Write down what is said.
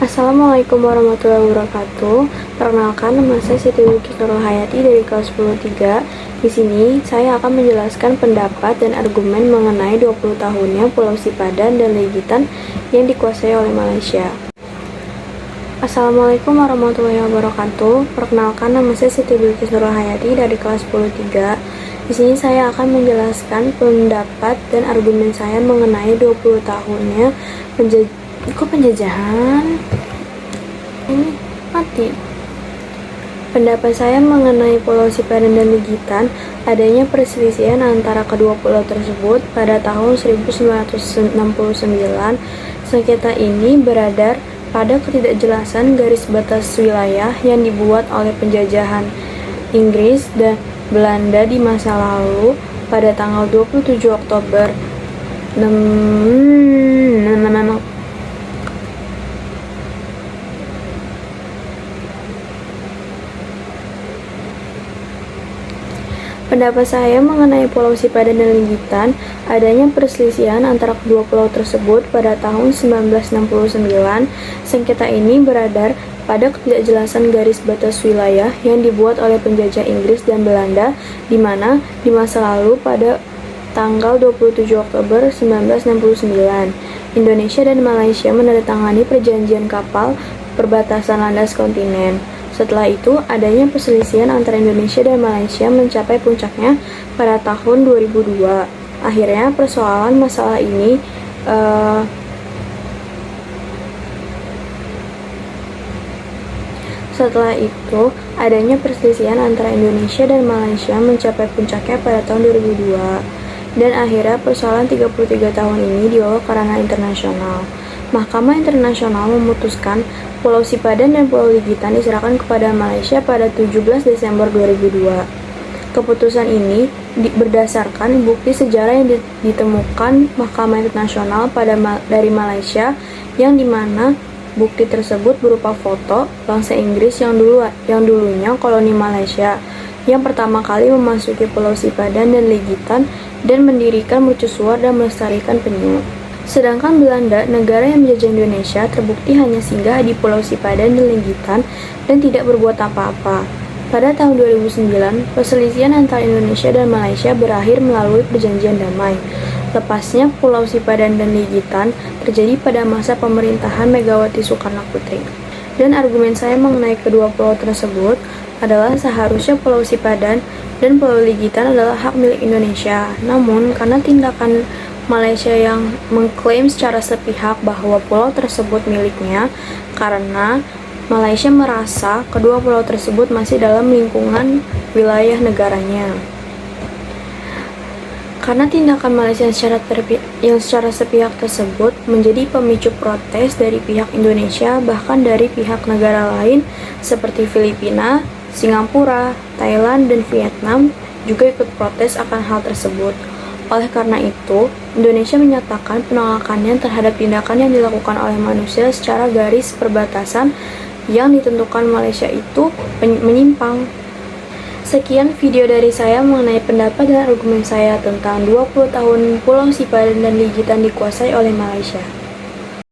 Assalamualaikum warahmatullahi wabarakatuh. Perkenalkan, nama saya Siti Lukis Nurul Hayati dari kelas 10-3. Di sini saya akan menjelaskan pendapat dan argumen mengenai 20 tahunnya Pulau Sipadan dan Legitan yang dikuasai oleh Malaysia. Assalamualaikum warahmatullahi wabarakatuh. Perkenalkan, nama saya Siti Lukis Nurul Hayati dari kelas 10-3. Di sini saya akan menjelaskan pendapat dan argumen saya mengenai 20 tahunnya penjajahan ini mati. Pendapat saya mengenai Pulau Sipadan dan Legitan, adanya perselisihan antara kedua pulau tersebut pada tahun 1969. Sengketa ini beradar pada ketidakjelasan garis batas wilayah yang dibuat oleh penjajahan Inggris dan Belanda di masa lalu pada tanggal 27 Oktober Pendapat saya mengenai Pulau Sipadan dan Legitan, adanya perselisihan antara kedua pulau tersebut pada tahun 1969. Sengketa ini beradar pada ketidakjelasan garis batas wilayah yang dibuat oleh penjajah Inggris dan Belanda, di mana di masa lalu pada tanggal 27 Oktober 1969, Indonesia dan Malaysia menandatangani perjanjian kapal perbatasan landas kontinen. Setelah itu, adanya perselisihan antara Indonesia dan Malaysia mencapai puncaknya pada tahun 2002. Akhirnya, persoalan masalah ini Setelah itu, adanya perselisihan antara Indonesia dan Malaysia mencapai puncaknya pada tahun 2002. Dan akhirnya persoalan 33 tahun ini dibawa ke ranah internasional. Mahkamah Internasional memutuskan Pulau Sipadan dan Pulau Legitan diserahkan kepada Malaysia pada 17 Desember 2002. Keputusan ini berdasarkan bukti sejarah yang ditemukan Mahkamah Internasional dari Malaysia, yang dimana bukti tersebut berupa foto bangsa Inggris yang dulunya koloni Malaysia, yang pertama kali memasuki Pulau Sipadan dan Legitan dan mendirikan mercusuar dan melestarikan penyu. Sedangkan Belanda, negara yang menjajah Indonesia, terbukti hanya singgah di Pulau Sipadan dan Legitan dan tidak berbuat apa-apa. Pada tahun 2009, perselisihan antara Indonesia dan Malaysia berakhir melalui perjanjian damai. Lepasnya Pulau Sipadan dan Legitan terjadi pada masa pemerintahan Megawati Soekarnoputri. Dan argumen saya mengenai kedua pulau tersebut adalah seharusnya Pulau Sipadan dan Pulau Legitan adalah hak milik Indonesia. Namun, karena tindakan Malaysia yang mengklaim secara sepihak bahwa pulau tersebut miliknya, karena Malaysia merasa kedua pulau tersebut masih dalam lingkungan wilayah negaranya. Karena tindakan Malaysia yang secara sepihak tersebut menjadi pemicu protes dari pihak Indonesia, bahkan dari pihak negara lain seperti Filipina, Singapura, Thailand, dan Vietnam juga ikut protes akan hal tersebut. Oleh karena itu, Indonesia menyatakan penolakannya terhadap tindakan yang dilakukan oleh manusia secara garis perbatasan yang ditentukan Malaysia itu menyimpang. Sekian video dari saya mengenai pendapat dan argumen saya tentang 20 tahun Pulau Sipadan dan Legitan dikuasai oleh Malaysia.